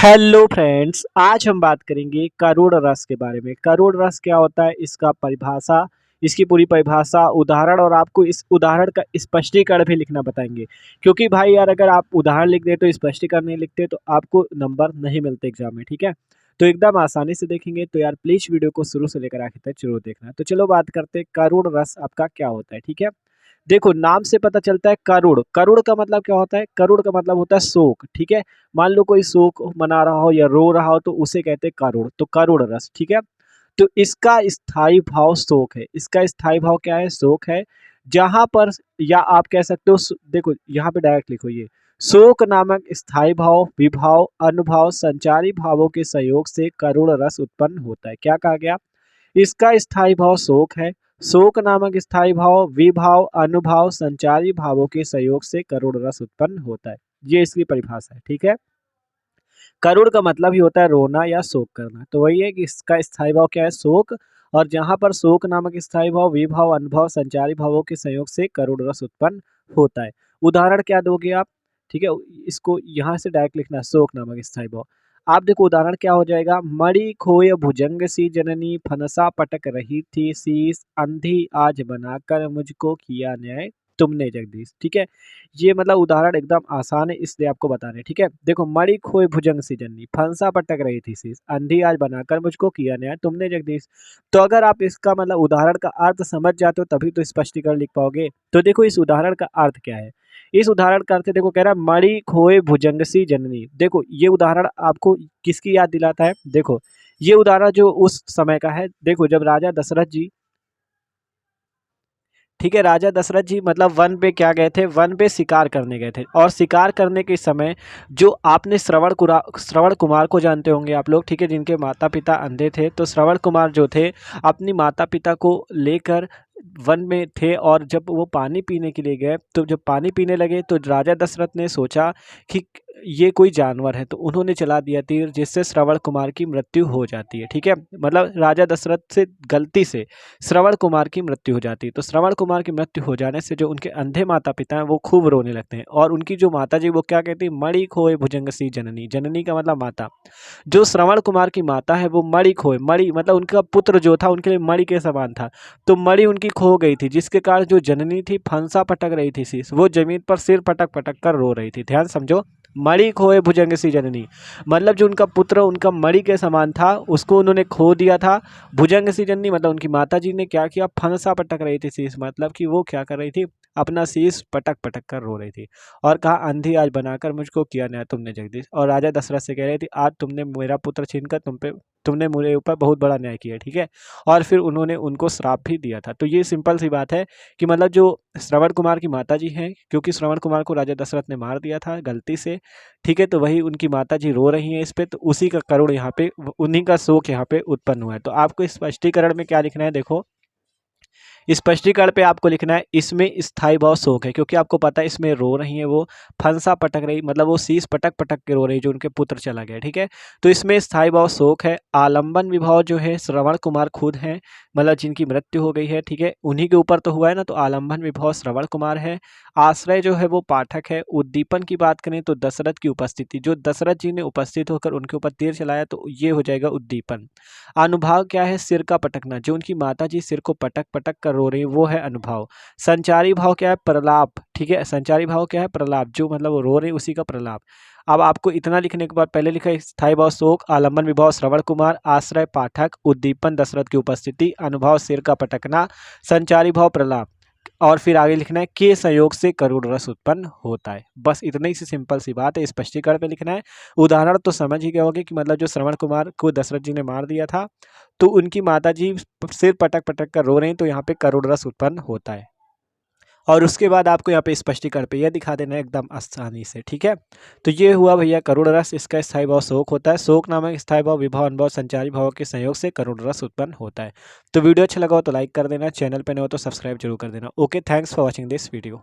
Hello friends, आज हम बात करेंगे करुड़ रस के बारे में। करुड़ रस क्या होता है, इसका परिभाषा, इसकी पूरी परिभाषा, उदाहरण और आपको इस उदाहरण का स्पष्टीकरण भी लिखना बताएंगे। क्योंकि भाई यार, अगर आप उदाहरण लिख दे तो स्पष्टीकरण नहीं लिखते तो आपको नंबर नहीं मिलते एग्जाम में, ठीक है। तो एकदम आसानी से देखेंगे तो यार प्लीज वीडियो को शुरू से लेकर आखिर तक जरूर देखना। तो चलो बात करते हैं करुड़ रस आपका क्या होता है, ठीक है। देखो, नाम से पता चलता है करुड़। करुड़ का मतलब क्या होता है? करुड़ का मतलब होता है शोक, ठीक है। मान लो कोई शोक मना रहा हो या रो रहा हो तो उसे कहते हैं करुड़, तो करुड़ रस, ठीक है। तो इसका स्थायी भाव शोक है। इसका स्थायी भाव क्या है? शोक है। जहां पर, या आप कह सकते हो, देखो यहाँ पे डायरेक्ट लिखो ये, शोक नामक स्थायी भाव, विभाव, अनुभाव, संचारी भावों के सहयोग से करुड़ रस उत्पन्न होता है। क्या कहा गया? इसका स्थायी भाव शोक है। शोक नामक स्थायी भाव, विभाव, अनुभाव, संचारी भावों के सहयोग से करुड़ रस उत्पन्न होता है। ये इसकी परिभाषा है, ठीक है। करुड़ का मतलब ही होता है रोना या शोक करना। तो वही है कि इसका स्थायी भाव क्या है? शोक। और जहां पर शोक नामक स्थायी भाव, विभाव, अनुभव, संचारी भावों के संयोग से करुड़ रस उत्पन्न होता है। उदाहरण क्या दोगे आप? ठीक है, इसको यहाँ से डायरेक्ट लिखना है, शोक नामक स्थायी भाव। आप देखो उदाहरण क्या हो जाएगा। मणि खोय भुजंग सी जननी, फनसा पटक रही थी शीस, अंधी आज बनाकर मुझको किया न्याय तुमने जगदीश, ठीक है। ये मतलब उदाहरण एकदम आसान है, इसलिए आपको बता रहे हैं, ठीक है। देखो, मणि खोए भुजंग सी जननी, फंसा पटक रही थी शीस, अंधी आज बनाकर मुझको किया न्याय तुमने जगदीश। तो अगर आप इसका मतलब उदाहरण का अर्थ समझ जाते हो तभी तो स्पष्टीकरण लिख पाओगे। तो देखो इस उदाहरण का अर्थ क्या है। इस उदाहरण का अर्थ देखो, कह रहा है मणि खोए भुजंग सी जननी। देखो ये उदाहरण आपको किसकी याद दिलाता है? देखो ये उदाहरण जो उस समय का है। देखो जब राजा दशरथ जी, ठीक है, राजा दशरथ जी मतलब वन पे क्या गए थे? वन पे शिकार करने गए थे। और शिकार करने के समय जो आपने श्रवण कुमार को जानते होंगे आप लोग, ठीक है, जिनके माता पिता अंधे थे। तो श्रवण कुमार जो थे अपनी माता पिता को लेकर वन में थे, और जब वो पानी पीने के लिए गए तो जब पानी पीने लगे तो राजा दशरथ ने सोचा कि ये कोई जानवर है, तो उन्होंने चला दिया तीर, जिससे श्रवण कुमार की मृत्यु हो जाती है, ठीक है। मतलब राजा दशरथ से गलती से श्रवण कुमार की मृत्यु हो जाती है। तो श्रवण कुमार की मृत्यु हो जाने से जो उनके अंधे माता पिता हैं वो खूब रोने लगते हैं, और उनकी जो माता जी वो क्या कहती है? मणि खोए भुजंग सी जननी। जननी का मतलब माता। जो श्रवण कुमार की माता है वो मणि खोए, मणि मतलब उनका पुत्र जो था उनके लिए मणि के समान था, तो मणि उनकी खो गई थी, जिसके कारण जो जननी थी फंसा पटक रही थी शीश, वो जमीन पर सिर पटक पटक कर रो रही थी। ध्यान समझो, मणि खोए भुजंग सी जननी, मतलब जो उनका पुत्र उनका मणि के समान था उसको उन्होंने खो दिया था। भुजंग सी जननी मतलब उनकी माता जी ने क्या किया? फंसा पटक रही थी शीश, मतलब कि वो क्या कर रही थी? अपना शीश पटक पटक कर रो रही थी। और कहा, अंधी आज बनाकर मुझको किया न्याय तुमने जगदीश। और राजा दशरथ से कह रही थी, आज तुमने मेरा पुत्र छीनकर तुमने मेरे ऊपर बहुत बड़ा न्याय किया, ठीक है। और फिर उन्होंने उनको श्राप भी दिया था। तो ये सिंपल सी बात है कि मतलब जो श्रवण कुमार की माता जी हैं, क्योंकि श्रवण कुमार को राजा दशरथ ने मार दिया था गलती से, ठीक है, तो वही उनकी माता जी रो रही हैं इस पे, तो उसी का करुण यहाँ पे, उन्हीं का शोक यहाँ पे उत्पन्न हुआ है। तो आपको स्पष्टीकरण में क्या लिखना है? देखो स्पष्टीकरण पे आपको लिखना है, इसमें स्थायी भाव शोक है, क्योंकि आपको पता है इसमें रो रही है वो, फंसा पटक रही मतलब वो शीश पटक पटक के रो रही जो उनके पुत्र चला गया, ठीक है। तो इसमें स्थायी भाव शोक है। आलंबन विभाव जो है श्रवण कुमार खुद हैं, मतलब जिनकी मृत्यु हो गई है, ठीक है, उन्हीं के ऊपर तो हुआ है ना, तो आलंबन विभाव श्रवण कुमार है। आश्रय जो है वो पाठक है। उद्दीपन की बात करें तो दशरथ की उपस्थिति, जो दशरथ जी ने उपस्थित होकर उनके ऊपर तीर चलाया तो ये हो जाएगा उद्दीपन। अनुभाव क्या है? सिर का पटकना, जो उनकी माता जी सिर को पटक पटक कर रो रही है वो है अनुभाव। संचारी भाव क्या है? प्रलाप, ठीक है, संचारी भाव क्या है? प्रलाप, जो मतलब वो रो रहे हैं उसी का प्रलाप। अब आपको इतना लिखने के बाद पहले लिखा है स्थायी भाव शोक, आलम्बन विभाव श्रवण कुमार, आश्रय पाठक, उद्दीपन दशरथ की उपस्थिति, अनुभाव सिर का पटकना, संचारी भाव प्रलाप, और फिर आगे लिखना है के संयोग से करुण रस उत्पन्न होता है। बस इतनी ही सी सिंपल सी बात है, स्पष्टीकरण पे लिखना है। उदाहरण तो समझ ही गए होगे कि मतलब जो श्रवण कुमार को दशरथ जी ने मार दिया था तो उनकी माता जी सिर पटक पटक कर रो रहे हैं, तो यहाँ पे करुण रस उत्पन्न होता है। और उसके बाद आपको यहाँ पे स्पष्टीकरण पे यह दिखा देना है एकदम आसानी से, ठीक है। तो ये हुआ भैया करुण रस। इसका स्थायी भाव शोक होता है। शोक नामक स्थायी भाव, विभाव, अनुभव, संचारी भाव के संयोग से करुण रस उत्पन्न होता है। तो वीडियो अच्छा लगा हो तो लाइक कर देना, चैनल पे नए हो तो सब्सक्राइब जरूर कर देना। Okay, thanks for watching this video.